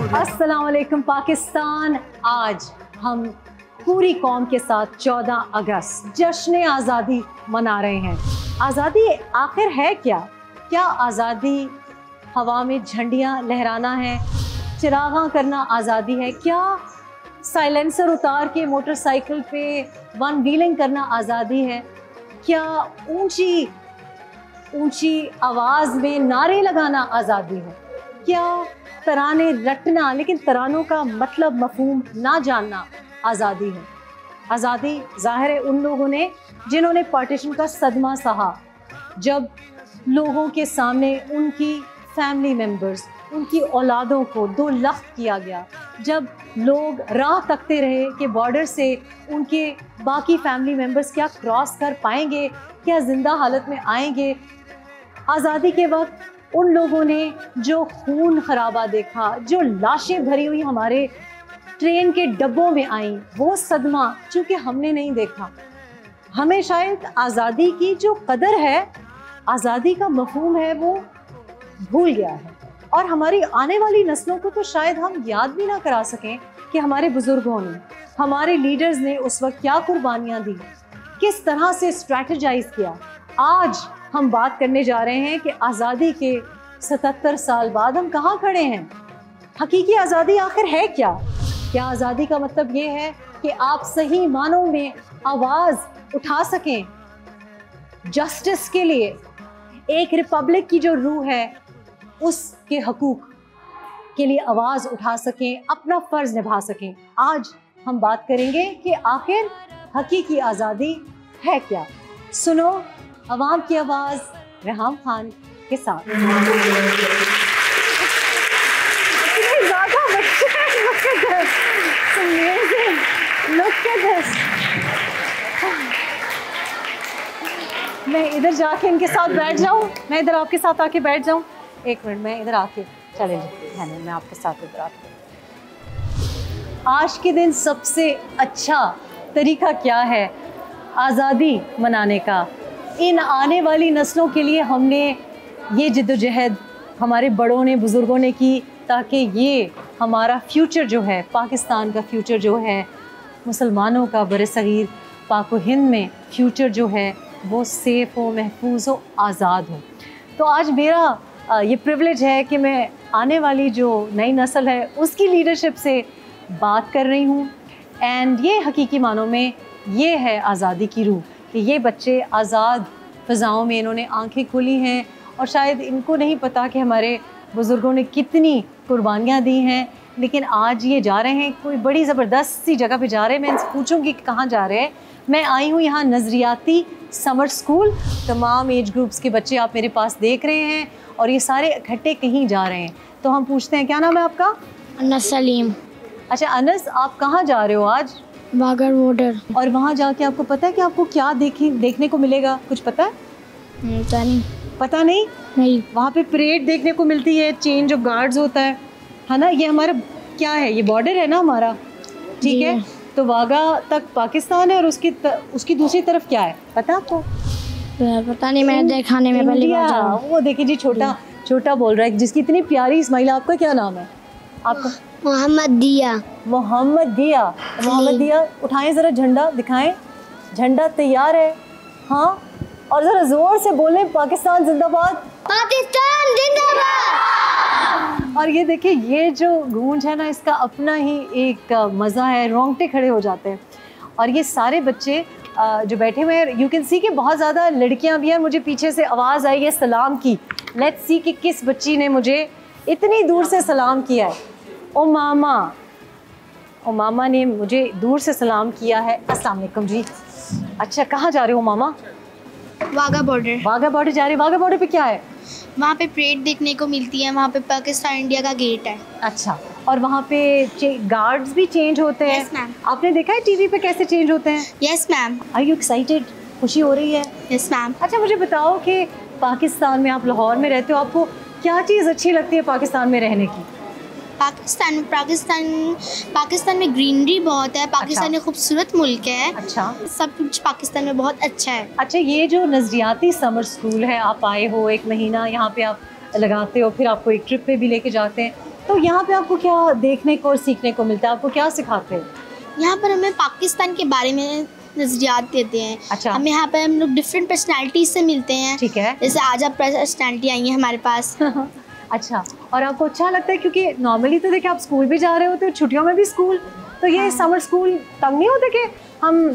अस्सलाम वालेकुम पाकिस्तान। आज हम पूरी कौम के साथ 14 अगस्त जश्न आज़ादी मना रहे हैं। आज़ादी आखिर है क्या? क्या आज़ादी हवा में झंडियाँ लहराना है, चिरागां करना आज़ादी है? क्या साइलेंसर उतार के मोटरसाइकिल पे वन व्हीलिंग करना आज़ादी है? क्या ऊंची ऊंची आवाज़ में नारे लगाना आज़ादी है? क्या तराने रटना लेकिन तरानों का मतलब मफहूम ना जानना आज़ादी है? आज़ादी ज़ाहिर है उन लोगों ने जिन्होंने पार्टीशन का सदमा सहा, जब लोगों के सामने उनकी फैमिली मेम्बर्स, उनकी औलादों को दो लख्त किया गया, जब लोग राह तकते रहे कि बॉर्डर से उनके बाकी फैमिली मेम्बर्स क्या क्रॉस कर पाएंगे, क्या ज़िंदा हालत में आएंगे। आज़ादी के वक्त उन लोगों ने जो खून खराबा देखा, जो लाशें भरी हुई हमारे ट्रेन के डब्बों में आईं, वो सदमा चूँकि हमने नहीं देखा। हमें शायद आज़ादी की जो कदर है, आज़ादी का मफहूम है, वो भूल गया है। और हमारी आने वाली नस्लों को तो शायद हम याद भी ना करा सकें कि हमारे बुज़ुर्गों ने, हमारे लीडर्स ने उस वक्त क्या कुर्बानियाँ दी, किस तरह से स्ट्रैटेजाइज किया। आज हम बात करने जा रहे हैं कि आज़ादी के 77 साल बाद हम कहाँ खड़े हैं। हकीकी आज़ादी आखिर है क्या? क्या आज़ादी का मतलब ये है कि आप सही मानों में आवाज़ उठा सकें जस्टिस के लिए, एक रिपब्लिक की जो रूह है उसके हकूक़ के लिए आवाज़ उठा सकें, अपना फ़र्ज़ निभा सकें। आज हम बात करेंगे कि आखिर हकीकी आज़ादी है क्या। सुनो अवाम की आवाज़ रेहाम खान के साथ। मैं इधर जाके इनके साथ बैठ जाऊं, मैं इधर आपके साथ आके बैठ जाऊं। एक मिनट, मैं इधर आके चले है ना, मैं आपके साथ इधर आके। आज के दिन सबसे अच्छा तरीका क्या है आज़ादी मनाने का? इन आने वाली नस्लों के लिए हमने ये जिद्दोजहद हमारे बड़ों ने, बुज़ुर्गों ने की, ताकि ये हमारा फ्यूचर जो है, पाकिस्तान का फ्यूचर जो है, मुसलमानों का बरसगीर पाक व हिंद में फ्यूचर जो है वो सेफ़ हो, महफूज हो, आज़ाद हो। तो आज मेरा ये प्रिविलेज है कि मैं आने वाली जो नई नस्ल है उसकी लीडरशिप से बात कर रही हूँ। एंड ये हकीकी मानों में ये है आज़ादी की रूह कि ये बच्चे आज़ाद फ़ज़ाओं में इन्होंने आंखें खोली हैं, और शायद इनको नहीं पता कि हमारे बुज़ुर्गों ने कितनी कुर्बानियाँ दी हैं, लेकिन आज ये जा रहे हैं कोई बड़ी ज़बरदस्त सी जगह पे जा रहे हैं। मैं इनसे पूछूंगी कि कहाँ जा रहे हैं। मैं आई हूँ यहाँ नज़रियाती समर स्कूल, तमाम एज ग्रुप्स के बच्चे आप मेरे पास देख रहे हैं, और ये सारे इकट्ठे कहीं जा रहे हैं। तो हम पूछते हैं, क्या नाम है आपका? अनस सलीम। अच्छा अनस, आप कहाँ जा रहे हो आज? वाघा बॉर्डर। और वहाँ जाके आपको पता है कि आपको क्या देखने को मिलेगा? कुछ पता है? पता नहीं। पता नहीं? नहीं। वहाँ पे परेड देखने को मिलती है, चेंज ऑफ गार्ड्स होता है ना। ये हमारा क्या है, ये बॉर्डर है ना हमारा, ठीक है। तो वाघा तक पाकिस्तान है और उसकी दूसरी तरफ क्या है, पता है आपको? पता नहीं, मैंने देखा नहीं, मैं पहली बार जा रहा हूँ। वो देखिए जी, छोटा बोल रहा है, जिसकी इतनी प्यारी स्माइल। आपका क्या नाम है? आपका? मोहम्मद दिया। मोहम्मद दिया। मोहम्मद दिया, उठाएं ज़रा झंडा, दिखाएं। झंडा तैयार है, हाँ, और ज़रा ज़ोर से बोलें, पाकिस्तान जिंदाबाद, पाकिस्तान जिंदाबाद। और ये देखिए, ये जो गूंज है ना, इसका अपना ही एक मज़ा है, रोंगटे खड़े हो जाते हैं। और ये सारे बच्चे जो बैठे हुए हैं, यू कैन सी कि बहुत ज़्यादा लड़कियां भी हैं। मुझे पीछे से आवाज़ आई है सलाम की। लेट्स सी कि किस बच्ची ने मुझे इतनी दूर से सलाम किया है। ओ मामा ने मुझे दूर से सलाम किया है। अस्सलाम वालेकुम जी। अच्छा, कहाँ जा रहे हो मामा? वाघा बॉर्डर। वाघा बॉर्डर जा रहे हैं। वाघा बॉर्डर पे क्या है? वहाँ पे परेड देखने को मिलती है, वहाँ पे पाकिस्तान इंडिया का गेट है। अच्छा, और वहाँ पे गार्ड्स भी चेंज होते हैं? Yes ma'am. आपने देखा है टीवी पे कैसे चेंज होते हैं? Yes ma'am. Are you excited? खुशी हो रही है? Yes ma'am. अच्छा, मुझे बताओ कि पाकिस्तान में, आप लाहौर में रहते हो, आपको क्या चीज़ अच्छी लगती है पाकिस्तान में रहने की? पाकिस्तान में ग्रीनरी बहुत है। पाकिस्तान एक खूबसूरत मुल्क है। अच्छा, सब कुछ पाकिस्तान में बहुत अच्छा है। अच्छा, ये जो नज़रियाती समर स्कूल है, आप आए हो, 1 महीना यहाँ पे आप लगाते हो, फिर आपको एक ट्रिप पे भी लेके जाते हैं, तो यहाँ पे आपको क्या देखने को और सीखने को मिलता है, आपको क्या सिखाते हैं? यहाँ पर हमें पाकिस्तान के बारे में नजरियात देते हैं। अच्छा। हमें यहाँ पर हम लोग डिफरेंट पर्सनालिटीज से मिलते हैं। ठीक है। जैसे आज आप पर्सनालिटी आई है हमारे पास। अच्छा, और आपको अच्छा लगता है क्योंकि नॉर्मली तो देखिए आप स्कूल भी जा रहे होते हो, छुट्टियों में भी स्कूल, तो ये समर स्कूल तंग नहीं होते कि हम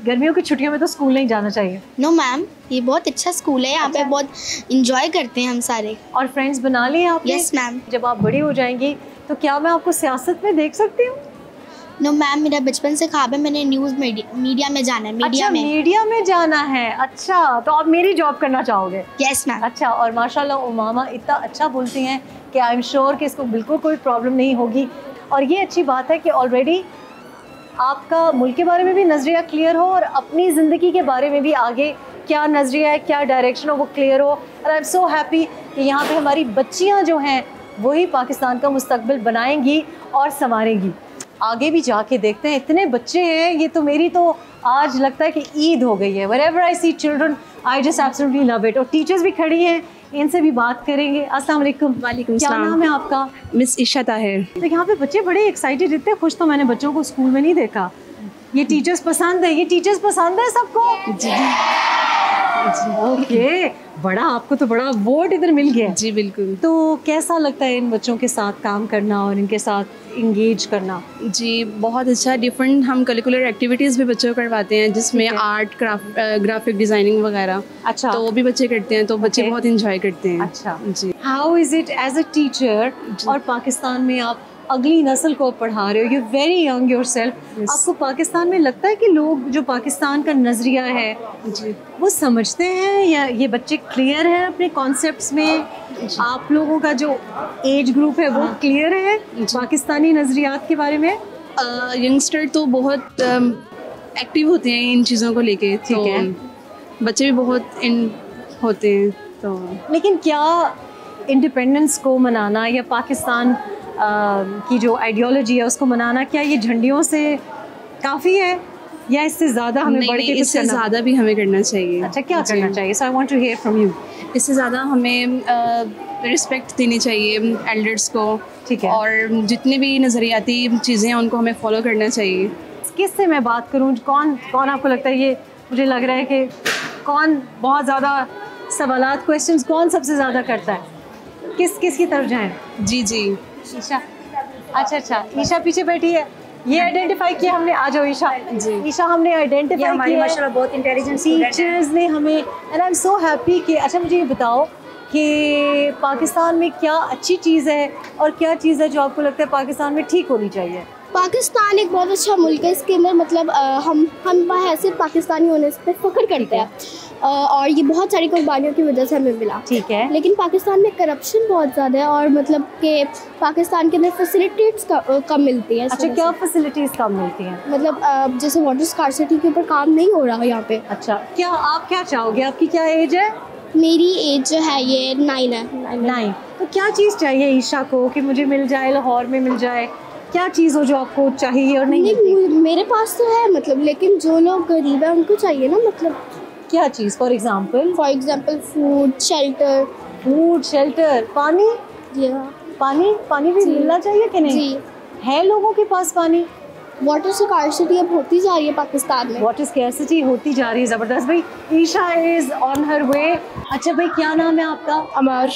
गर्मियों की छुट्टियों में तो स्कूल नहीं जाना चाहिए? नो मैम, ये बहुत अच्छा स्कूल है, यहाँ पे बहुत इंजॉय करते हैं हम सारे। और फ्रेंड्स बना लिए आपने? Yes ma'am. जब आप बड़ी हो जाएंगी तो क्या मैं आपको सियासत में देख सकती हूँ? नो मैम, मेरा बचपन से ख्वाब है, मैंने न्यूज़ मीडिया में जाना है। मीडिया में? मीडिया में जाना है। अच्छा, तो आप मेरी जॉब करना चाहोगे? Yes ma'am. अच्छा, और माशाल्लाह उमामा इतना अच्छा बोलती हैं कि आई एम श्योर कि इसको बिल्कुल कोई प्रॉब्लम नहीं होगी। और ये अच्छी बात है कि ऑलरेडी आपका मुल्क के बारे में भी नज़रिया क्लियर हो और अपनी ज़िंदगी के बारे में भी आगे क्या नज़रिया है, क्या डायरेक्शन हो, वो क्लियर हो। और आई एम सो हैप्पी कि यहाँ पे हमारी बच्चियाँ जो हैं वही पाकिस्तान का मुस्तकबिल बनाएंगी और संवारेंगी। आगे भी जाके देखते हैं, इतने बच्चे हैं, ये तो मेरी तो आज लगता है कि ईद हो गई है। Wherever I see children I just absolutely love it. और टीचर्स भी खड़ी हैं, इनसे भी बात करेंगे। अस्सलाम वालेकुम। वालेकुम क्या सलाम। नाम है आपका? मिस इशा ताहिर। तो यहाँ पे बच्चे बड़े एक्साइटेड, इतने खुश तो मैंने बच्चों को स्कूल में नहीं देखा। ये टीचर्स पसंद है, ये टीचर्स पसंद है सबको? जी ओके, बड़ा आपको तो बड़ा अवार्ड इधर मिल गया। जी बिल्कुल। तो कैसा लगता है इन बच्चों के साथ काम करना और इनके साथ इंगेज करना? जी बहुत अच्छा। डिफरेंट हम करिकुलर एक्टिविटीज़ भी बच्चों को करवाते हैं, जिसमें आर्ट, क्राफ्ट, ग्राफिक डिज़ाइनिंग वगैरह। अच्छा, तो वो भी बच्चे करते हैं, तो बच्चे बहुत इंजॉय करते हैं। अच्छा जी। How is it as a teacher और पाकिस्तान में आप अगली नस्ल को पढ़ा रहे हो, यू वेरी यंग योरसेल्फ, आपको पाकिस्तान में लगता है कि लोग जो पाकिस्तान का नज़रिया है जी वो समझते हैं, या ये बच्चे क्लियर हैं अपने कॉन्सेप्ट्स में? आप लोगों का जो एज ग्रुप है वो क्लियर है पाकिस्तानी नज़रियात के बारे में? यंगस्टर तो बहुत एक्टिव होते हैं इन चीज़ों को लेके, तो है। बच्चे भी बहुत इन होते हैं। तो लेकिन क्या इंडिपेंडेंस को मनाना या पाकिस्तान की जो आइडियोलॉजी है उसको मनाना, क्या ये झंडियों से काफ़ी है या इससे ज़्यादा हमें बढ़ के कुछ इससे करना? ज़्यादा भी हमें करना चाहिए। अच्छा, क्या करना चाहिए? So I want to hear from you. इससे ज़्यादा हमें रिस्पेक्ट देनी चाहिए एल्डर्स को। ठीक है। और जितने भी नज़रियाती चीज़ें हैं उनको हमें फॉलो करना चाहिए। किससे मैं बात करूं? कौन कौन आपको लगता है, ये मुझे लग रहा है कि कौन बहुत ज़्यादा सवालात, क्वेश्चंस कौन सबसे ज़्यादा करता है? किस की तरफ जाएं? जी जी। ईशा। अच्छा, ईशा पीछे बैठी है, ये आइडेंटिफाई किया हमने। आ जाओ ईशा। जी। ईशा हमने आइडेंटिफाई किया, माशाल्लाह बहुत इंटेलिजेंट स्टूडेंट है। टीचर्स ने हमें, and I am so happy कि अच्छा मुझे ये बताओ कि पाकिस्तान में क्या अच्छी चीज़ है और क्या चीज़ है जो आपको लगता है पाकिस्तान में ठीक होनी चाहिए? पाकिस्तान एक बहुत अच्छा मुल्क है, इसके अंदर मतलब हम हैसियत पाकिस्तानी होने से फ़ख्र करते हैं। और ये बहुत सारी कुर्बानियों की वजह से हमें मिला। ठीक है। लेकिन पाकिस्तान में करप्शन बहुत ज़्यादा है और मतलब कि पाकिस्तान के अंदर फैसिलिटीज़ कम मिलती है। अच्छा, क्या फैसिलिटीज़ कम मिलती हैं? मतलब जैसे वाटर स्कार्सिटी के ऊपर काम नहीं हो रहा यहाँ पे। अच्छा, क्या आप क्या चाहोगे? आपकी क्या एज है? मेरी एज जो है ये 9 है। 9। तो क्या चीज़ चाहिए ईशा को कि मुझे मिल जाए, लाहौर में मिल जाए? क्या चीज़ हो जो आपको चाहिए और नहीं मिलती? मेरे पास तो है मतलब, लेकिन जो लोग गरीब हैं उनको चाहिए ना। मतलब क्या चीज़? For example food, shelter. Food, shelter, पानी। जी हाँ। पानी भी मिलना चाहिए कि नहीं? जी। है लोगों के पास पानी? वाटर स्कार्सिटी अब होती जा रही है पाकिस्तान में। वाटर स्कैर्सिटी होती जा रही है, ज़बरदस्त भाई। ईशा इज़ ऑन हर वे। अच्छा भाई, क्या नाम है आपका? अमर।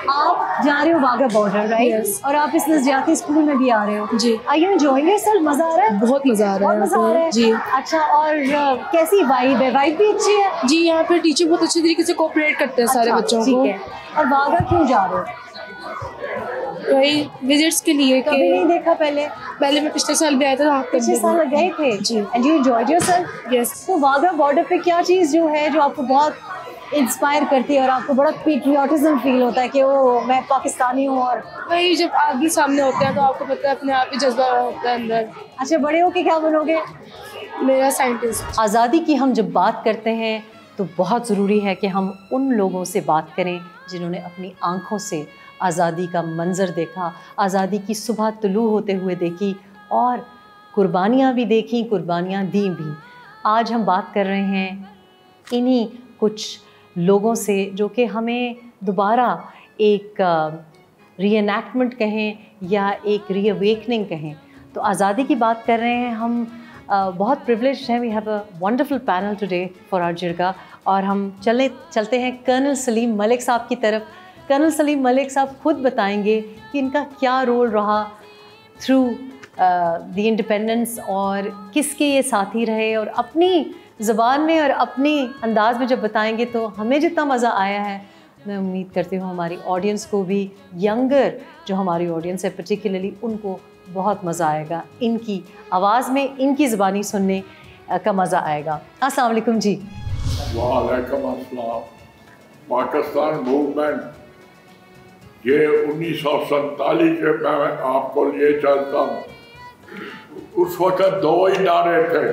आप जा रहे हो वाघा बॉर्डर, राइट? Yes. और आप इस नज़रियाती स्कूल में भी आ रहे हो। जी। Are you enjoying yourself? मज़ा आ रहा है? बहुत मज़ा आ रहा बहुत मज़ा आ रहा है। जी। अच्छा, और कैसी वाइब है? वाइब भी अच्छी है? जी, यहाँ पे टीचर बहुत अच्छे तरीके से कोऑपरेट करते हैं सारे अच्छा, बच्चों ठीक को। है। और वाघा क्यों जा रहे हो? वही विजिट्स के लिए कभी नहीं कि देखा पहले? पहले मैं पिछले साल भी आया था, वहाँ पे पिछले साल गए थे? जी। And you enjoyed yourself? Yes. तो वाघा बॉर्डर पे क्या चीज़ जो है जो आपको बहुत इंस्पायर करती है और आपको बड़ा पेट्रियाटिज्म फील होता है कि वो मैं पाकिस्तानी हूँ? और वही जब आगे सामने होते हैं तो आपको पता है, अपने आप ही जज्बा होता है अंदर। अच्छा, बड़े होके क्या बनोगे? मेरा साइंटिस्ट। आज़ादी की हम जब बात करते हैं तो बहुत ज़रूरी है कि हम उन लोगों से बात करें जिन्होंने अपनी आँखों से आज़ादी का मंज़र देखा, आज़ादी की सुबह तुलू होते हुए देखी और कुर्बानियाँ भी देखी, कुर्बानियाँ दी भी। आज हम बात कर रहे हैं इन्हीं कुछ लोगों से जो कि हमें दोबारा एक रीएनैक्टमेंट कहें या एक रीअवेकनिंग कहें, तो आज़ादी की बात कर रहे हैं हम। बहुत प्रिविलेज्ड हैं, we have a wonderful panel today for our jirga. और हम चलते हैं कर्नल सलीम मलिक साहब की तरफ। कर्नल सलीम मलिक साहब खुद बताएंगे कि इनका क्या रोल रहा थ्रू द इंडिपेंडेंस और किसके ये साथी रहे, और अपनी ज़बान में और अपनी अंदाज में जब बताएंगे तो हमें जितना मज़ा आया है, मैं उम्मीद करती हूँ हमारी ऑडियंस को भी, यंगर जो हमारी ऑडियंस है पर्टिकुलरली, उनको बहुत मज़ा आएगा। इनकी आवाज़ में इनकी ज़बानी सुनने का मज़ा आएगा। अस्सलाम वालेकुम जी। वालेकुम अस्सलाम। पाकिस्तान मूवमेंट ये 1947 के मैं आपको लिए चलता हूँ। उस वक़्त दो ही नारे थे।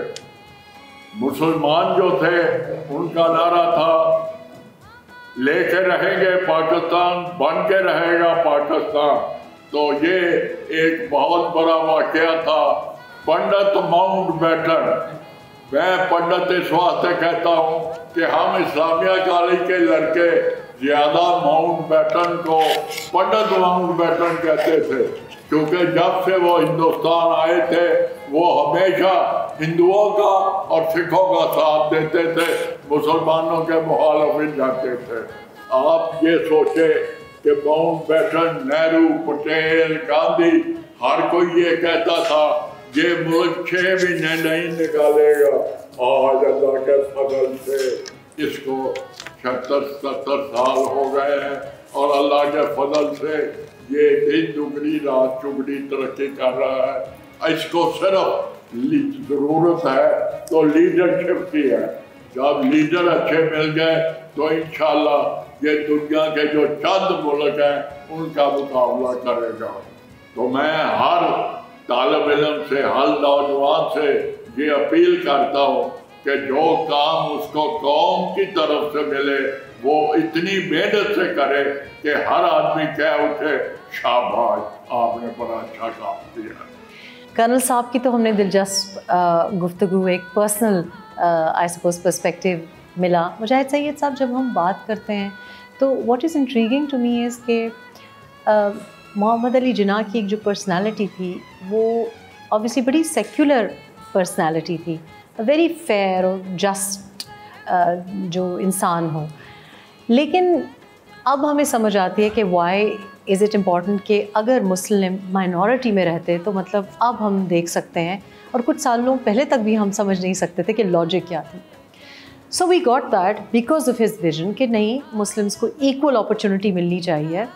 मुसलमान जो थे उनका नारा था लेके रहेंगे पाकिस्तान, बन के रहेगा पाकिस्तान। तो ये एक बहुत बड़ा वाक़या था। पंडित माउंटबेटन, मैं पंडित इस वास्ते कहता हूँ कि हम इस्लामिया कॉलेज के लड़के ज़्यादा माउंटबेटन को पंडित माउंटबेटन कहते थे, क्योंकि जब से वो हिंदुस्तान आए थे वो हमेशा हिंदुओं का और सिखों का साथ देते थे, मुसलमानों के मुखालिफ जाते थे। आप ये सोचे कि माउंटबेटन, नेहरू, पटेल, गांधी, हर कोई ये कहता था ये मुल्क 6 महीने नहीं निकालेगा। आज अल्लाह के फजल से इसको 76-77 साल हो गए हैं और अल्लाह के फजल से ये दिन दुगनी रात चुगनी तरक्की कर रहा है। इसको सिर्फ ज़रूरत है तो लीडरशिप की है। जब लीडर अच्छे मिल गए तो इंशाल्लाह ये दुनिया के जो चंद मुल्क हैं उनका मुकाबला करेगा। तो मैं हर तालिब इल्म से, हर नौजवान से ये अपील करता हूँ कि जो काम उसको कौम की तरफ से मिले वो इतनी मेहनत से करे कि हर आदमी कह उठे शाबाश, आपने बड़ा अच्छा काम किया। कर्नल साहब की तो हमने दिलचस्प गुफ्तगू, एक पर्सनल आई सपोज पर्सपेक्टिव मिला। मुजाहिद सैयद साहब, जब हम बात करते हैं तो what is intriguing to me is के मोहम्मद अली जिन्ना की एक जो पर्सनालिटी थी वो ऑब्वियसली बड़ी सेक्युलर पर्सनालिटी थी, वेरी फेयर और जस्ट जो इंसान हो। लेकिन अब हमें समझ आती है कि वाई इज़ इट इम्पॉर्टेंट कि अगर मुस्लिम माइनॉरिटी में रहते तो मतलब अब हम देख सकते हैं, और कुछ सालों पहले तक भी हम समझ नहीं सकते थे कि लॉजिक क्या थी। So we got that because of his vision कि नहीं, मुस्लिम्स को इक्वल अपॉर्चुनिटी मिलनी चाहिए,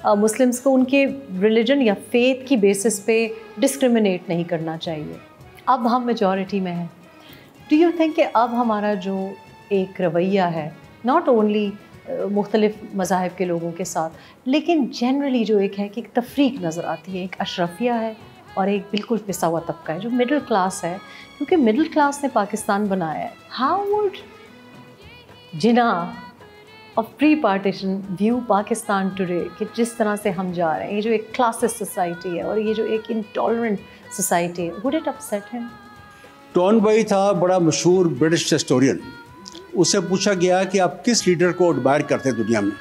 मुस्लिम्स को उनके रिलीजन या फेथ की बेसिस पे डिस्क्रिमिनेट नहीं करना चाहिए। अब हम मेजॉरिटी में हैं। डू यू थिंक कि अब हमारा जो एक रवैया है, नॉट ओनली मुख्तलिफ मज़ाहिब के लोगों के साथ, लेकिन जनरली जो एक है कि एक तफरीक नज़र आती है, एक अशरफिया है और एक बिल्कुल पिसा हुआ तबका है जो मिडिल क्लास है, क्योंकि मिडिल क्लास ने पाकिस्तान बनाया है। How would Jinnah of pre partition view Pakistan today, कि जिस तरह से हम जा रहे हैं, ये जो एक क्लासेस सोसाइटी है और ये जो एक इंटॉलरेंट सोसाइटी है, वुड इट अपसेट हिम? टॉर्नबी था बड़ा मशहूर ब्रिटिश हिस्टोरियन। उससे पूछा गया कि आप किस लीडर को एडमायर करते हैं दुनिया में।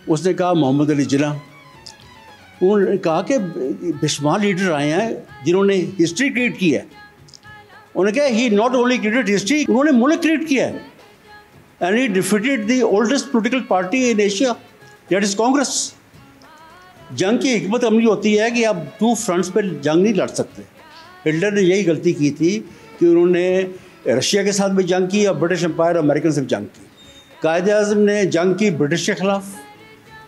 उसने कहा मोहम्मद अली जिन्ना। उन्होंने कहा कि बेशुमार लीडर आए हैं जिन्होंने हिस्ट्री क्रिएट की है। उन्होंने कहा ही नॉट ओनली क्रिएटेड हिस्ट्री, उन्होंने मुल्क क्रिएट किया है। And he defeated the oldest political party in Asia, that is Congress. जंग की हिकमत अमली होती है कि आप 2 फ्रंट्स पर जंग नहीं लड़ सकते। हिटलर ने यही गलती की थी कि उन्होंने रशिया के साथ भी जंग की और ब्रिटिश एम्पायर और अमेरिकन से भी जंग की। कायद-ए-आज़म ने जंग की ब्रिटिश के ख़िलाफ़,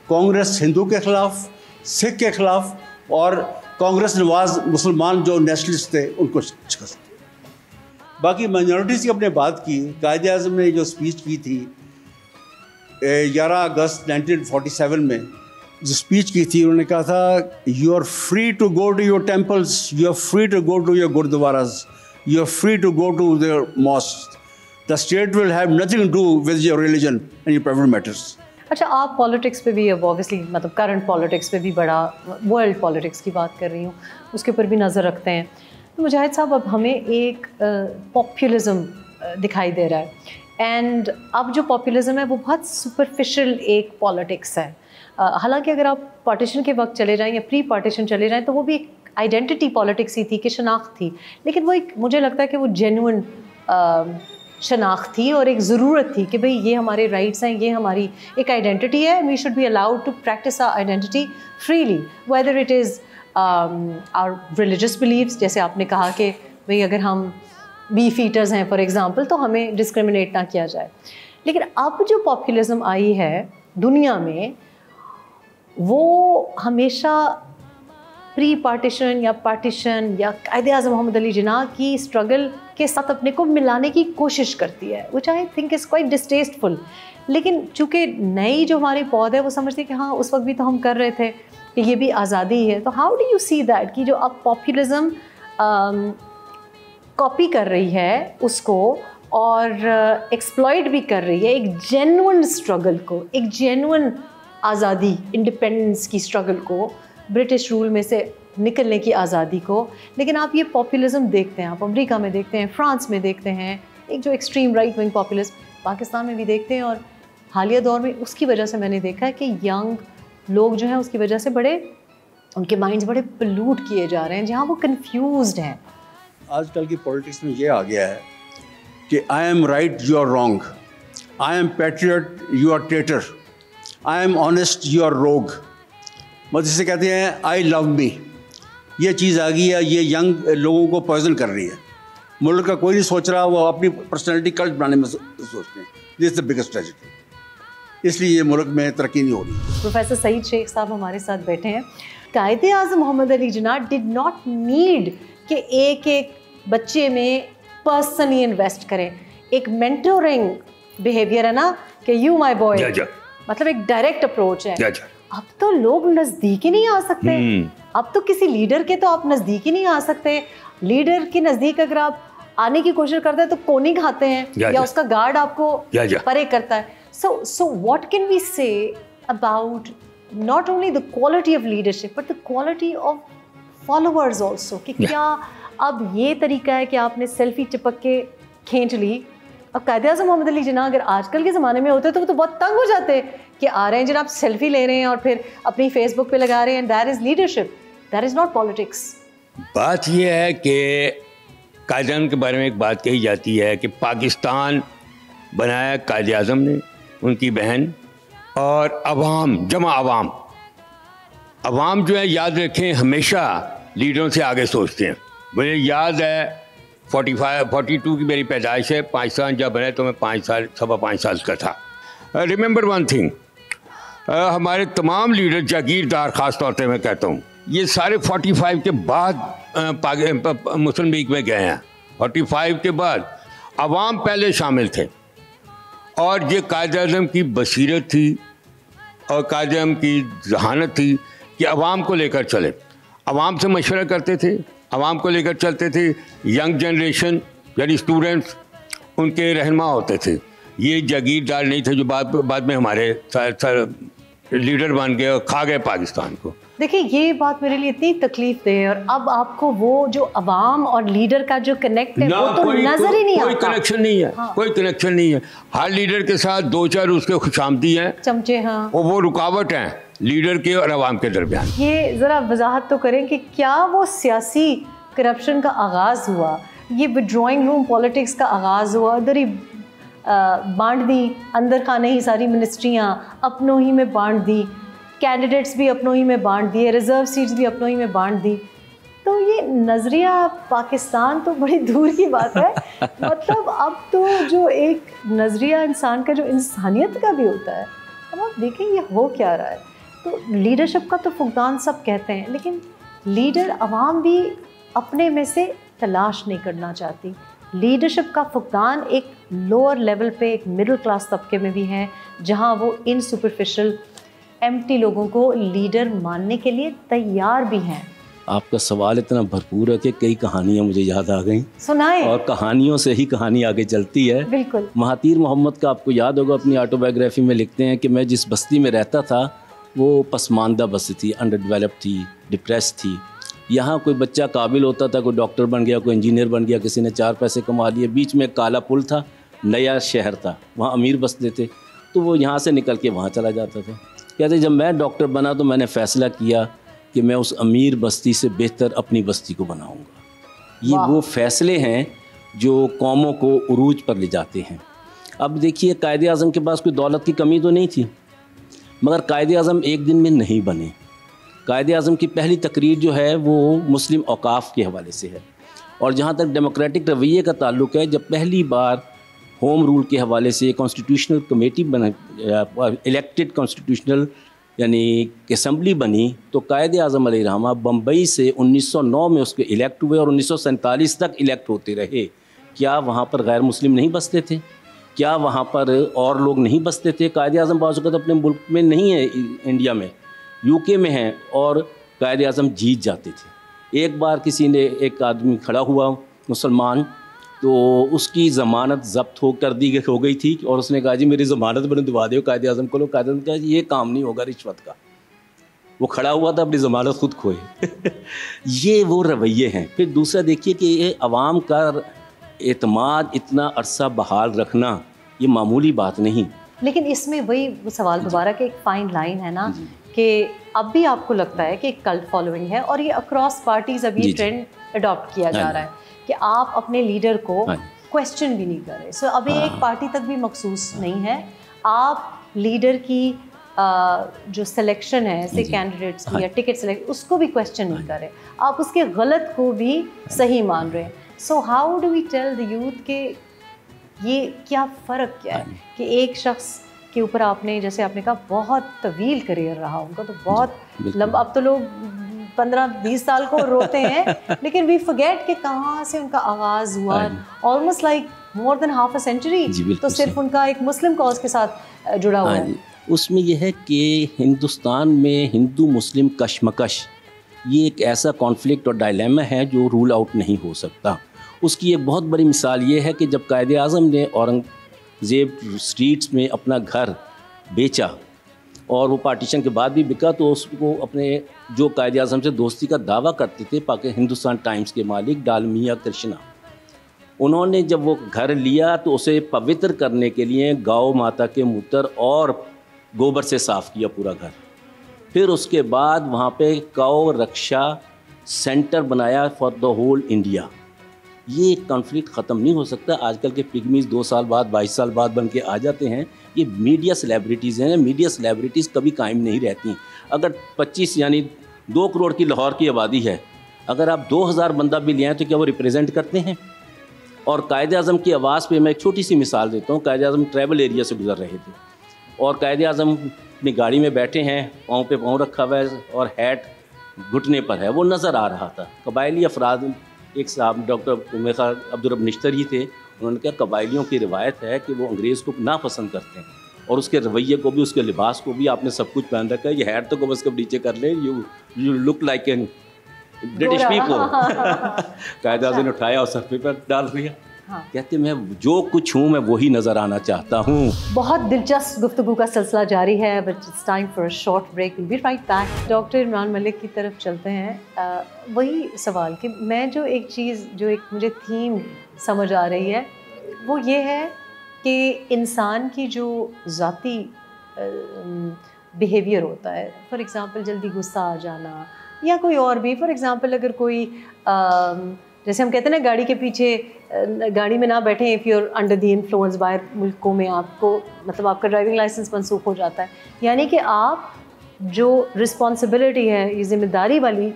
कांग्रेस हिंदू के ख़िलाफ़, सिख के ख़िलाफ़, और कांग्रेस नवाज मुसलमान जो नेशनलिस्ट थे उनको शिकस्त। बाकी माइनॉरिटीज़ की अपने बात की। कायद-ए-आज़म ने जो स्पीच की थी 11 अगस्त 1947 में, जो स्पीच की थी, उन्होंने कहा था you are free to go to your temples, you are free to go to your gurdwaras, you are free to go to their mosques. The state will have nothing to do with your religion and your private matters. अच्छा, आप politics पे भी अब obviously मतलब current politics पे भी बड़ा, world politics की बात कर रही हूँ, उसके ऊपर भी नज़र रखते हैं। तो मुजाहिद साहब, अब हमें एक पॉपुलिज्म दिखाई दे रहा है, एंड अब जो पॉपुलिज्म है वो बहुत सुपरफिशियल एक पॉलिटिक्स है। हालांकि अगर आप पार्टीशन के वक्त चले जाएं या प्री पार्टीशन चले जाएं तो वो भी एक आइडेंटिटी पॉलिटिक्स ही थी कि शनाख्त थी, लेकिन वो एक मुझे लगता है कि वो जेन्युइन शनाख्त थी और एक ज़रूरत थी कि भाई ये हमारे राइट्स हैं, ये हमारी एक आइडेंटिटी है, we should be allowed to practise our identity freely whether it is our religious beliefs. जैसे आपने कहा कि भाई अगर हम बीफ ईटर्स हैं फॉर एग्ज़ाम्पल तो हमें डिस्क्रिमिनेट ना किया जाए, लेकिन अब जो पॉपुलिज्म आई है दुनिया में वो हमेशा प्री पार्टीशन या पार्टीशन या कायदे-ए-आज़म मोहम्मद अली जिन्ना की स्ट्रगल के साथ अपने को मिलाने की कोशिश करती है, which I think is quite distasteful. लेकिन चूँकि नई जो हमारी पौध है वो समझती है कि हाँ उस वक्त भी तो हम कर रहे थे कि ये भी आज़ादी है। तो how do you see that कि जो अब पॉपुलिज्म कॉपी कर रही है उसको और एक्सप्लॉइट भी कर रही है एक जेन्युइन स्ट्रगल को, एक जेन्युइन आज़ादी इंडिपेंडेंस की स्ट्रगल को, ब्रिटिश रूल में से निकलने की आज़ादी को। लेकिन आप ये पॉपुलिज्म देखते हैं, आप अमेरिका में देखते हैं, फ्रांस में देखते हैं, एक जो extreme right wing populism Pakistan में भी देखते हैं। और हालिया दौर में उसकी वजह से मैंने देखा है कि यंग लोग जो हैं उसकी वजह से बड़े उनके माइंड्स बड़े पोल्यूट किए जा रहे हैं, जहाँ वो कन्फ्यूज्ड हैं। आजकल की पॉलिटिक्स में ये आ गया है कि I am right you are wrong, I am patriot you are traitor, I am honest you are rogue. मतलब जिसे कहते हैं आई लव मी, ये चीज़ आ गई है, ये यंग लोगों को पॉइजन कर रही है। मुल्क का कोई नहीं सोच रहा, वो अपनी पर्सनैलिटी कल्ट बनाने में सोचते हैं। This is the biggest tragedy, इसलिए ये मुल्क में तरक्की नहीं हो रही। प्रोफेसर सईद शेख साहब हमारे साथ बैठे हैं। Quaid-e-Azam Mohammad Ali Jinnah did not need कि एक एक बच्चे में पर्सनली इन्वेस्ट करें। एक मेंटोरिंग बिहेवियर है ना कि यू माय बॉय, मतलब एक डायरेक्ट अप्रोच है। अब तो लोग नज़दीक ही नहीं आ सकते। अब तो किसी लीडर के तो आप नज़दीक ही नहीं आ सकते। लीडर के नज़दीक अगर आप आने की कोशिश करते हैं तो कोनी खाते हैं या उसका गार्ड आपको परे करता है। So what can we say about not only the quality of leadership but the quality of followers also? कि क्या अब ये तरीका है कि आपने सेल्फी चिपक के खींच ली। अब कायदे-ए-आज़म मोहम्मद अली जिन्ना अगर आजकल के ज़माने में होते तो वो तो बहुत तंग हो जाते कि आ रहे हैं जनाब सेल्फी ले रहे हैं और फिर अपनी फेसबुक पे लगा रहे हैं। That is leadership, that is not politics. बात यह है कि कायदे-ए-आज़म के बारे में एक बात कही जाती है कि पाकिस्तान बनाया कायदे-ए-आज़म ने, उनकी बहन और अवाम, जमा अवाम जो है याद रखें हमेशा लीडरों से आगे सोचते हैं। मुझे याद है 42 की मेरी पैदाइश है। पाकिस्तान जब बने तो मैं 5.5 साल का था। रिमेंबर वन थिंग, हमारे तमाम लीडर जागीरदार ख़ास तौर पे मैं कहता हूँ, ये सारे 45 के बाद मुस्लिम लीग में गए हैं। 45 के बाद अवाम पहले शामिल थे और ये कायदे-ए-आज़म की बसीरत थी और कायदे-ए-आज़म की जहानत थी कि अवाम को लेकर चले, अवाम से मशवरा करते थे, अवाम को लेकर चलते थे। यंग जनरेशन यानी स्टूडेंट्स उनके रहनुमा होते थे। ये जागीरदार नहीं थे जो बाद में हमारे लीडर बन गए और खा गए पाकिस्तान को। देखिए ये बात मेरे लिए इतनी तकलीफ दे, और अब आपको वो जो अवाम और लीडर का जो कनेक्ट है वो तो नजर ही नहीं आता। कोई कनेक्शन नहीं है। हाँ। कोई कनेक्शन नहीं है। हर लीडर के साथ 2-4 उसके खुशामदी हैं, चमचे। हाँ, और वो रुकावट हैं लीडर के और अवाम के दरमियान। ये ज़रा वजाहत तो करें कि क्या वो सियासी करप्शन का आगाज़ हुआ, ये विड्रॉइंग रूम पॉलिटिक्स का आगाज़ हुआ, उधर ही बांट दी, अंदर खाने ही सारी मिनिस्ट्रियाँ अपनों ही में बांट दी, कैंडिडेट्स भी अपनों ही में बांट दिए, रिज़र्व सीट्स भी अपनों ही में बांट दी। तो ये नज़रिया पाकिस्तान तो बड़ी दूर की बात है। मतलब अब तो जो एक नज़रिया इंसान का जो इंसानियत का भी होता है, अब आप देखें ये हो क्या रहा है। तो लीडरशिप का तो फुकदान सब कहते हैं, लेकिन लीडर अवाम भी अपने में से तलाश नहीं करना चाहती। लीडरशिप का फुकदान एक लोअर लेवल पे, एक मिडिल क्लास तबके में भी है, जहाँ वो इन सुपरफिशियल एम्प्टी लोगों को लीडर मानने के लिए तैयार भी हैं। आपका सवाल इतना भरपूर है कि कई कहानियाँ मुझे याद आ गई। सुनाएं। और कहानियों से ही कहानी आगे चलती है। बिल्कुल। महातीर मोहम्मद का आपको याद होगा, अपनी ऑटोबायोग्राफी में लिखते हैं कि मैं जिस बस्ती में रहता था वो पसमानदा बस्ती थी, अंडर डेवलप थी, डिप्रेस थी। यहाँ कोई बच्चा काबिल होता था, कोई डॉक्टर बन गया, कोई इंजीनियर बन गया, किसी ने 4 पैसे कमा लिए। बीच में काला पुल था, नया शहर था, वहाँ अमीर बसते थे, तो वो यहाँ से निकल के वहाँ चला जाता था। कहते जब मैं डॉक्टर बना तो मैंने फ़ैसला किया कि मैं उस अमीर बस्ती से बेहतर अपनी बस्ती को बनाऊंगा। ये वो फ़ैसले हैं जो कौमों को उरूज पर ले जाते हैं। अब देखिए, कायदे आज़म के पास कोई दौलत की कमी तो नहीं थी, मगर कायदे आज़म एक दिन में नहीं बने। कायदे आज़म की पहली तकरीर जो है वो मुस्लिम औकाफ़ के हवाले से है। और जहाँ तक डेमोक्रेटिक रवैये का ताल्लुक़ है, जब पहली बार होम रूल के हवाले से कॉन्स्टिट्यूशनल कमेटी बना, इलेक्टेड कॉन्स्टिट्यूशनल यानी असम्बली बनी, तो कायदे आज़म अलैहिर्रहमा बम्बई से 1909 में उसके इलेक्ट हुए और 1947 तक इलेक्ट होते रहे। क्या वहाँ पर गैर मुस्लिम नहीं बसते थे? क्या वहाँ पर और लोग नहीं बसते थे? कायदे आज़म बाज़ औक़ात अपने मुल्क में नहीं है, इंडिया में, यूके में हैं, और कायदे आज़म जीत जाते थे। एक बार किसी ने, एक आदमी खड़ा हुआ मुसलमान, तो उसकी ज़मानत ज़ब्त हो गई थी और उसने कहा जी मेरी ज़मानत बनवा दो कायदे आज़म को। कायदे आज़म कहा ये काम नहीं होगा रिश्वत का। वो खड़ा हुआ था, अपनी ज़मानत खुद खोए। ये वो रवैये हैं। फिर दूसरा देखिए कि ये अवाम का एतमाद इतना अरसा बहाल रखना ये मामूली बात नहीं। लेकिन इसमें वही सवाल दोबारा के एक फाइन लाइन है ना कि अब भी आपको लगता है कि एक कल्ट फॉलोइंग है और ये अक्रॉस पार्टीज अभी ट्रेंड अडॉप्ट किया जा रहा है कि आप अपने लीडर को क्वेश्चन भी नहीं कर रहे। सो अभी एक पार्टी तक भी मखसूस नहीं है, आप लीडर की जो सिलेक्शन है ऐसे कैंडिडेट्स की या टिकट सेलेक्ट उसको भी क्वेश्चन नहीं कर रहे, आप उसके गलत को भी सही मान रहे हैं। So how do we tell the youth के ये क्या फ़र्क क्या है कि एक शख्स के ऊपर आपने, जैसे आपने कहा, बहुत तवील करियर रहा उनका, तो बहुत लंबा, अब तो लोग 15-20 साल को रोते हैं लेकिन वी फॉरगेट कि कहाँ से उनका आगाज़ हुआ, almost like more than half a century तो सिर्फ उनका एक मुस्लिम कॉज के साथ जुड़ा हुआ है। उसमें यह है कि हिंदुस्तान में हिंदू मुस्लिम कशमकश ये एक ऐसा कॉन्फ्लिक्ट और डायलेमा है जो रूल आउट नहीं हो सकता। उसकी एक बहुत बड़ी मिसाल ये है कि जब कायदे आज़म ने औरंगज़ेब स्ट्रीट्स में अपना घर बेचा और वो पार्टीशन के बाद भी बिका, तो उसको अपने जो कायदे आज़म से दोस्ती का दावा करते थे हिंदुस्तान टाइम्स के मालिक डालमिया कृष्णा, उन्होंने जब वो घर लिया तो उसे पवित्र करने के लिए गौ माता के मूत्र और गोबर से साफ़ किया पूरा घर। फिर उसके बाद वहाँ पे गौ रक्षा सेंटर बनाया फॉर द होल इंडिया। ये कॉन्फ्लिक्ट ख़त्म नहीं हो सकता। आजकल के पिगमीज़ 2 साल बाद 22 साल बाद बन के आ जाते हैं। ये मीडिया सेलिब्रिटीज़ हैं। मीडिया सेलिब्रिटीज़ कभी कायम नहीं रहती। अगर 25 यानी 2 करोड़ की लाहौर की आबादी है, अगर आप 2000 बंदा भी ले आएँ तो क्या वो रिप्रेजेंट करते हैं? और कायदे आज़म की आवाज़ पे मैं एक छोटी सी मिसाल देता हूँ। कायदे आज़म ट्रैवल एरिया से गुजर रहे थे और कायदे आज़म अपनी गाड़ी में बैठे हैं, पाँव पे पाँव रखा हुआ है और हैट घुटने पर है, वो नज़र आ रहा था। कबायली अफराद, एक साहब डॉक्टर मेरे ख्याल अब्दुल रब निश्तर ही थे, उन्होंने कहा कबायलियों की रिवायत है कि वो अंग्रेज़ को नापसंद करते हैं और उसके रवैये को भी, उसके लिबास को भी। आपने सब कुछ पहन रखा है, ये हैट तो कम अज़ कम नीचे कर ले, you look like an British people. कायदे आज़म ने उठाया और सर पर डाल दिया। कहते मैं जो कुछ हूँ मैं वही नज़र आना चाहता हूँ। बहुत दिलचस्प गुफ्तगू का सिलसिला जारी है, but it's time for a short break. Will be right back. Doctor Imran Malik की तरफ चलते हैं। वही सवाल कि मैं जो एक चीज़, जो एक मुझे थीम समझ आ रही है वो ये है कि इंसान की जो ज़ाती बिहेवियर होता है, फॉर एग्ज़ाम्पल जल्दी गुस्सा आ जाना या कोई और भी, फॉर एग्ज़ाम्पल अगर कोई जैसे हम कहते हैं ना गाड़ी के पीछे, गाड़ी में ना बैठें if you are under the influence. बाहर मुल्कों में आपको मतलब आपका ड्राइविंग लाइसेंस मनसूख हो जाता है, यानी कि आप जो रिस्पॉन्सिबिलिटी है, ये ज़िम्मेदारी वाली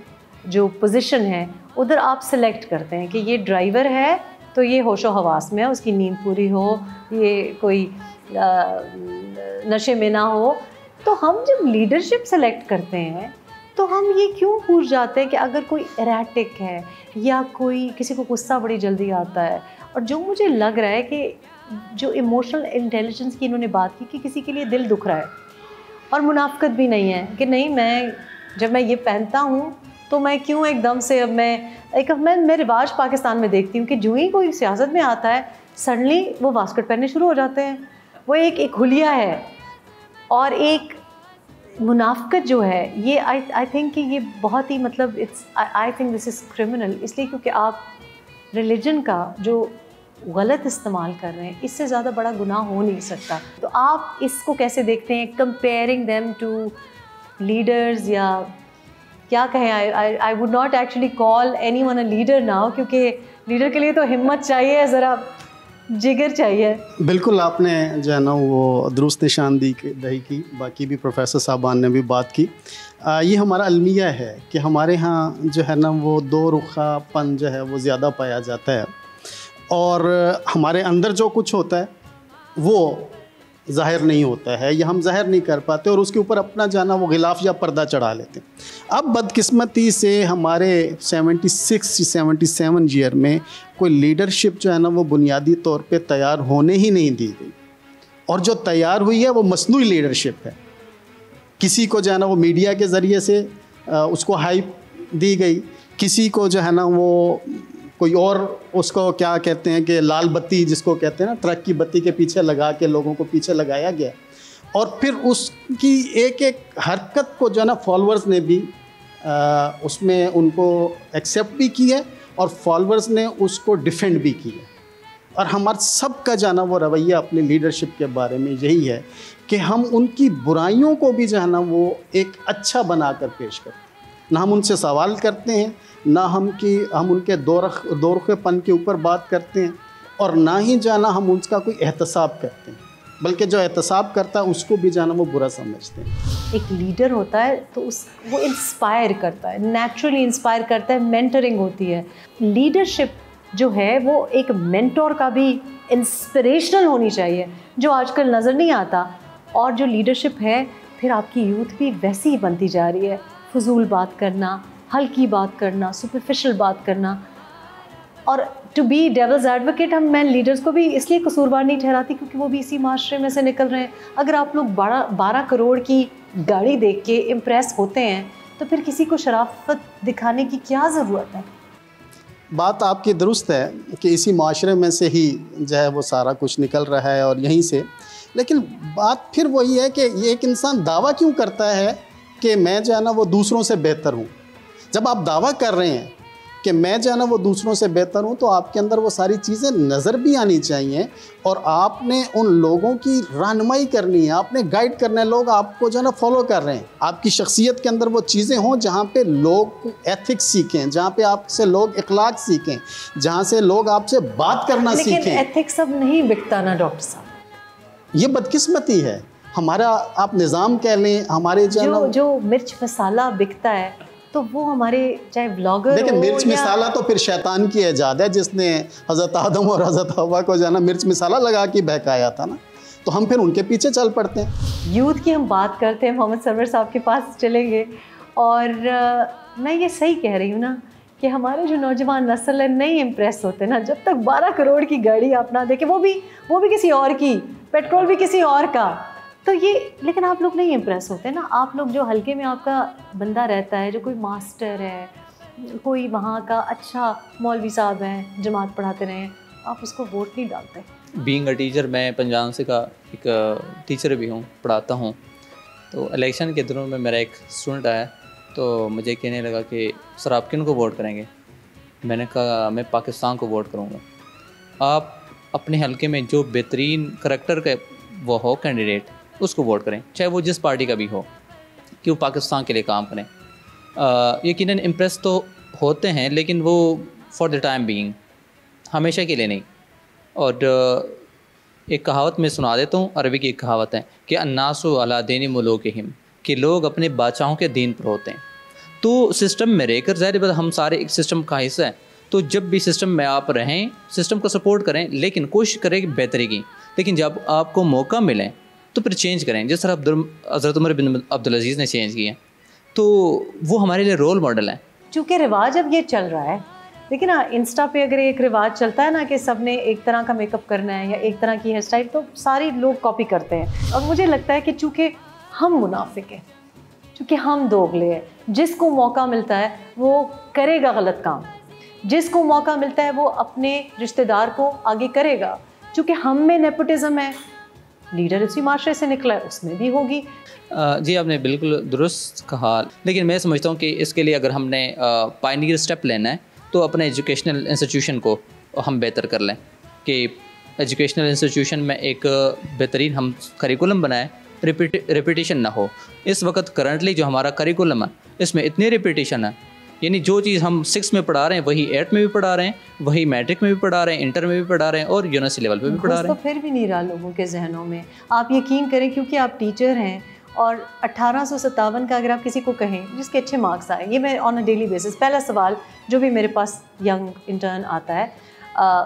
जो पोजीशन है, उधर आप सेलेक्ट करते हैं कि ये ड्राइवर है तो ये होशो हवास में है, उसकी नींद पूरी हो, ये कोई नशे में ना हो। तो हम जब लीडरशिप सेलेक्ट करते हैं तो हम ये क्यों भूल जाते हैं कि अगर कोई एरेटिक है या कोई किसी को गुस्सा बड़ी जल्दी आता है, और जो मुझे लग रहा है कि जो इमोशनल इंटेलिजेंस की इन्होंने बात की कि किसी के लिए दिल दुख रहा है और मुनाफिकत भी नहीं है कि नहीं, मैं जब मैं ये पहनता हूँ तो मैं क्यों एकदम से अब मैं रिवाज पाकिस्तान में देखती हूँ कि जो ही कोई सियासत में आता है सडनली वो वास्कट पहनने शुरू हो जाते हैं। वो एक हुलिया है और एक मुनाफिकत जो है, ये आई थिंक कि ये बहुत ही मतलब I think this is criminal. इसलिए क्योंकि आप रिलीजन का जो गलत इस्तेमाल कर रहे हैं, इससे ज़्यादा बड़ा गुनाह हो नहीं सकता। तो आप इसको कैसे देखते हैं, कंपेयरिंग देम टू लीडर्स, या क्या कहें, I would not actually call anyone a leader now, क्योंकि लीडर के लिए तो हिम्मत चाहिए, ज़रा जिगर चाहिए। बिल्कुल, आपने जो है ना वो दुरुस्त निशानदी दही की, बाकी भी प्रोफेसर साहबान ने भी बात की। ये हमारा अलमिया है कि हमारे यहाँ जो है ना वो दो रुखापन जो है वो ज़्यादा पाया जाता है, और हमारे अंदर जो कुछ होता है वो ज़ाहिर नहीं होता है, या हम ज़ाहिर नहीं कर पाते, और उसके ऊपर अपना जाना वो गिलाफ या पर्दा चढ़ा लेते हैं। अब बदकिस्मती से हमारे 76-77 ईयर में कोई लीडरशिप जो है ना वो बुनियादी तौर पे तैयार होने ही नहीं दी गई, और जो तैयार हुई है वो मसनूई लीडरशिप है। किसी को जो है ना वो मीडिया के ज़रिए से उसको हाइप दी गई, किसी को जो है ना वो कोई और उसको क्या कहते हैं कि लाल बत्ती जिसको कहते हैं ना, ट्रक की बत्ती के पीछे लगा के लोगों को पीछे लगाया गया, और फिर उसकी एक एक हरकत को जो है ना फॉलोअर्स ने भी उसमें उनको एक्सेप्ट भी किया, और फॉलोअर्स ने उसको डिफेंड भी किया। और हमारा सब का जाना वो रवैया अपनी लीडरशिप के बारे में यही है कि हम उनकी बुराइयों को भी जो है ना वो एक अच्छा बनाकर पेश करते हैं, ना हम उनसे सवाल करते हैं, ना हम उनके दोरखेपन के ऊपर बात करते हैं, और ना ही जाना हम उसका कोई एहतसाब करते हैं, बल्कि जो एहतसाब करता है उसको भी जाना वो बुरा समझते हैं। एक लीडर होता है तो वो इंस्पायर करता है, नेचुरली इंस्पायर करता है, मेंटरिंग होती है। लीडरशिप जो है वो एक मेंटोर का भी इंस्पिरेशनल होनी चाहिए, जो आजकल नज़र नहीं आता। और जो लीडरशिप है, फिर आपकी यूथ भी वैसी ही बनती जा रही है, फजूल बात करना, हल्की बात करना, सुपरफिशियल बात करना। और टू बी डेविल्स एडवोकेट, मैं लीडर्स को भी इसलिए कसूरवार नहीं ठहराती क्योंकि वो भी इसी माशरे में से निकल रहे हैं। अगर आप लोग 12 करोड़ की गाड़ी देख के इम्प्रेस होते हैं तो फिर किसी को शराफत दिखाने की क्या ज़रूरत है। बात आपकी दुरुस्त है कि इसी माशरे में से ही जो है वो सारा कुछ निकल रहा है, और यहीं से। लेकिन बात फिर वही है कि ये एक इंसान दावा क्यों करता है कि मैं जो है ना वो दूसरों से बेहतर हूँ। जब आप दावा कर रहे हैं कि मैं जो है ना वो दूसरों से बेहतर हूँ, तो आपके अंदर वो सारी चीज़ें नज़र भी आनी चाहिए, और आपने उन लोगों की रहनुमाई करनी है, आपने गाइड करना है। लोग आपको जो है ना फॉलो कर रहे हैं, आपकी शख्सियत के अंदर वो चीज़ें हों जहाँ पे लोग एथिक्स सीखें, जहाँ पे आपसे लोग इखलाक सीखें, जहाँ से लोग आपसे बात करना सीखें। लेकिन एथिक्स अब नहीं बिकता ना डॉक्टर साहब, ये बदकिस्मती है हमारा। आप निज़ाम कह लें, हमारे जो मिर्च मसाला बिकता है तो वो हमारे चाहे ब्लॉगर, देखिए मिर्च मिसाला तो फिर शैतान की ईजाद है, जिसने हज़रत आदम और हज़रत हव्वा को जाना मिर्च मिसाला लगा के बहकाया था ना, तो हम फिर उनके पीछे चल पड़ते हैं। यूथ की हम बात करते हैं, मोहम्मद सरवर साहब के पास चलेंगे। और मैं ये सही कह रही हूँ ना कि हमारे जो नौजवान नस्ल है नहीं इम्प्रेस होते ना, जब तक 12 करोड़ की गाड़ी आप ना देखें, वो भी किसी और की, पेट्रोल भी किसी और का, तो ये, लेकिन आप लोग नहीं इम्प्रेस होते ना। आप लोग जो हल्के में आपका बंदा रहता है, जो कोई मास्टर है, कोई वहाँ का अच्छा मौलवी साहब हैं, जमात पढ़ाते रहे, आप उसको वोट नहीं डालते। बीइंग अ टीचर, मैं पंजाब से का एक टीचर भी हूँ, पढ़ाता हूँ। तो इलेक्शन के दिनों में मेरा एक स्टूडेंट आया तो मुझे कहने लगा कि सर आप किन को वोट करेंगे। मैंने कहा मैं पाकिस्तान को वोट करूँगा। आप अपने हल्के में जो बेहतरीन करैक्टर का वो हो कैंडिडेट, उसको वोट करें, चाहे वो जिस पार्टी का भी हो, कि वो पाकिस्तान के लिए काम करें। यकीनन इम्प्रेस तो होते हैं, लेकिन वो फॉर द टाइम बीइंग, हमेशा के लिए नहीं। और एक कहावत मैं सुना देता हूँ, अरबी की एक कहावत है कि अन्नासु अला दीनी मुलूकिहिम, कि लोग अपने बादशाहों के दीन पर होते हैं। तो सिस्टम में रहकर ज़ाहिर बात हम सारे एक सिस्टम का हिस्सा है, तो जब भी सिस्टम में आप रहें, सिस्टम को सपोर्ट करें, लेकिन कोशिश करें बेहतरी की। लेकिन जब आपको मौका मिले तो फिर चेंज करें, जिस तरह हज़रत उमर बिन अब्दुल अजीज़ ने चेंज किया, तो वो हमारे लिए रोल मॉडल है। चूँकि रिवाज अब ये चल रहा है, देखिए ना, इंस्टा पे अगर एक रिवाज चलता है ना कि सब ने एक तरह का मेकअप करना है या एक तरह की हेयर स्टाइल, तो सारे लोग कॉपी करते हैं। और मुझे लगता है कि चूँकि हम मुनाफिक हैं, चूँकि हम दोगले हैं, जिसको मौका मिलता है वो करेगा गलत काम, जिसको मौका मिलता है वो अपने रिश्तेदार को आगे करेगा। चूँकि हम में नेपोटिज्म है, लीडर इसी माशरे से निकला है, उसमें भी होगी। जी आपने बिल्कुल दुरुस्त कहा, लेकिन मैं समझता हूँ कि इसके लिए अगर हमने पायनियर स्टेप लेना है तो अपने एजुकेशनल इंस्टीट्यूशन को हम बेहतर कर लें। कि एजुकेशनल इंस्टीट्यूशन में एक बेहतरीन हम करिकुलम बनाएं, रिपीटिशन ना हो। इस वक्त करंटली जो हमारा करिकुलम है इसमें इतनी रिपीटिशन है, यानी जो चीज़ हम 6 में पढ़ा रहे हैं वही 8 में भी पढ़ा रहे हैं, वही मैट्रिक में भी पढ़ा रहे हैं, इंटर में भी पढ़ा रहे हैं और यूनिवर्सिटी लेवल पे भी पढ़ा रहे हैं। तो फिर भी नहीं रहा लोगों के जहनों में। आप यकीन करें, क्योंकि आप टीचर हैं और 1857 का अगर आप किसी को कहें जिसके अच्छे मार्क्स आए, ये मैं ऑन अ डेली बेसिस, पहला सवाल जो भी मेरे पास यंग इंटर्न आता है,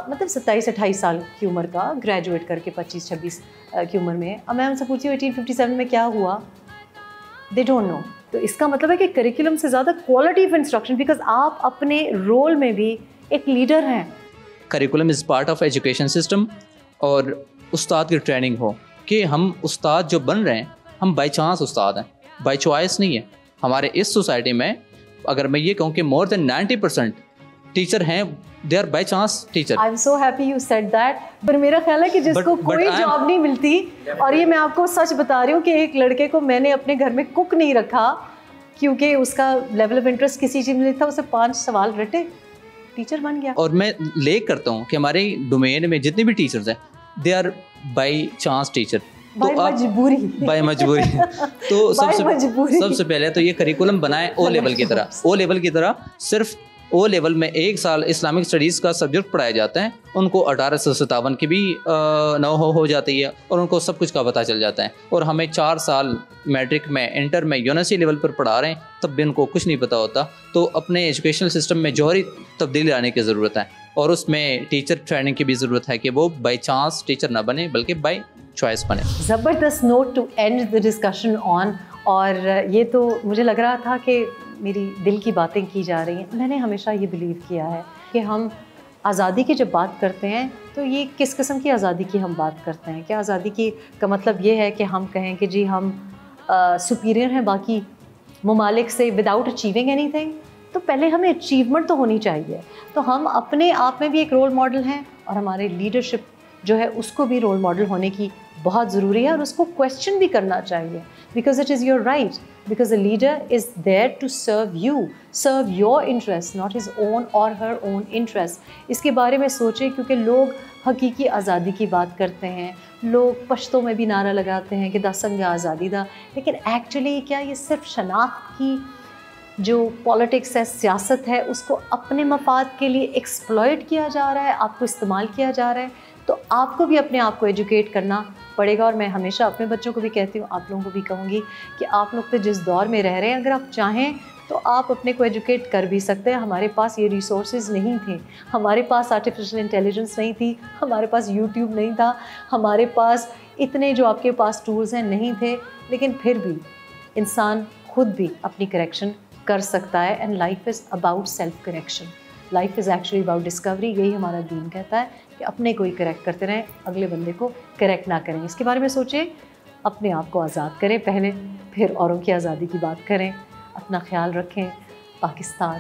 मतलब 27-28 साल की उम्र का, ग्रेजुएट करके 25-26 की उम्र में, अब मैं उनसे पूछती हूँ 1857 में क्या हुआ, दे डोंट नो। तो इसका मतलब है कि करिकुलम से ज़्यादा क्वालिटी ऑफ इंस्ट्रक्शन, बिकॉज आप अपने रोल में भी एक लीडर हैं। Curriculum is part of education system, और उस्ताद की ट्रेनिंग हो कि हम उस्ताद जो बन रहे हैं हम बाई चांस उस्ताद हैं, बाई चॉइस नहीं है। हमारे इस सोसाइटी में अगर मैं ये कहूँ कि मोर देन 90% टीचर हैं, they are by chance teacher. I am so happy you said that. पर मेरा ख्याल है कि जिसको कोई जॉब नहीं मिलती, और ये मैं आपको सच बता रही हूँ कि एक लड़के को मैंने अपने घर में कुक नहीं रखा क्योंकि उसका लेवल ऑफ इंटरेस्ट किसी चीज़ में नहीं था, उसे 5 सवाल रटे, टीचर बन गया। और मैं लेक करता हूँ कि हमारे डोमेन में जितने भी टीचर्स हैं they are by chance teacher, by मजबूरी, बाय मजबूरी। तो सबसे पहले तो ये करिकुलम बनाएं ओ लेवल की तरह, ओ लेवल की तरह। सिर्फ ओ लेवल में 1 साल इस्लामिक स्टडीज़ का सब्जेक्ट पढ़ाया जाता है, उनको 1857 की भी नौ हो जाती है और उनको सब कुछ का पता चल जाता है। और हमें 4 साल मैट्रिक में, इंटर में, यूनिवर्सिटी लेवल पर पढ़ा रहे हैं, तब भी उनको कुछ नहीं पता होता। तो अपने एजुकेशनल सिस्टम में जौहरी तब्दीली लाने की ज़रूरत है, और उसमें टीचर ट्रेनिंग की भी ज़रूरत है कि वो बाई चांस टीचर ना बने बल्कि बाई चॉइस बने। ज़बरदस्त note to end the discussion on. और ये तो मुझे लग रहा था कि मेरी दिल की बातें की जा रही हैं। मैंने हमेशा ये बिलीव किया है कि हम आज़ादी की जब बात करते हैं तो ये किस किस्म की आज़ादी की हम बात करते हैं। क्या आज़ादी की का मतलब ये है कि हम कहें कि जी हम सुपीरियर हैं बाकी ममालिक से विदाउट अचीविंग एनीथिंग? तो पहले हमें अचीवमेंट तो होनी चाहिए। तो हम अपने आप में भी एक रोल मॉडल हैं, और हमारे लीडरशिप जो है उसको भी रोल मॉडल होने की बहुत ज़रूरी है, और उसको क्वेश्चन भी करना चाहिए, because it is your right, because a leader is there to serve your interest, not his own और हर ओन इंटरेस्ट। इसके बारे में सोचें, क्योंकि लोग हकीकी आज़ादी की बात करते हैं, लोग पश्तों में भी नारा लगाते हैं कि दा संग आज़ादी दा, लेकिन एक्चुअली क्या ये सिर्फ शनाख्त की जो पॉलिटिक्स है, सियासत है, उसको अपने मफाद के लिए एक्सप्लॉइट किया जा रहा है, आपको इस्तेमाल किया जा रहा है? तो आपको भी अपने आप को एजुकेट करना पड़ेगा। और मैं हमेशा अपने बच्चों को भी कहती हूँ, आप लोगों को भी कहूँगी कि आप लोग तो जिस दौर में रह रहे हैं, अगर आप चाहें तो आप अपने को एजुकेट कर भी सकते हैं। हमारे पास ये रिसोर्सेज नहीं थे, हमारे पास आर्टिफिशियल इंटेलिजेंस नहीं थी, हमारे पास यूट्यूब नहीं था, हमारे पास इतने जो आपके पास टूल्स हैं नहीं थे, लेकिन फिर भी इंसान खुद भी अपनी करेक्शन कर सकता है। And life is about self correction, life is actually about discovery. यही हमारा दीन कहता है कि अपने को ही करेक्ट करते रहें, अगले बंदे को करेक्ट ना करें। इसके बारे में सोचें, अपने आप को आज़ाद करें पहले, फिर औरों की आज़ादी की बात करें। अपना ख्याल रखें। पाकिस्तान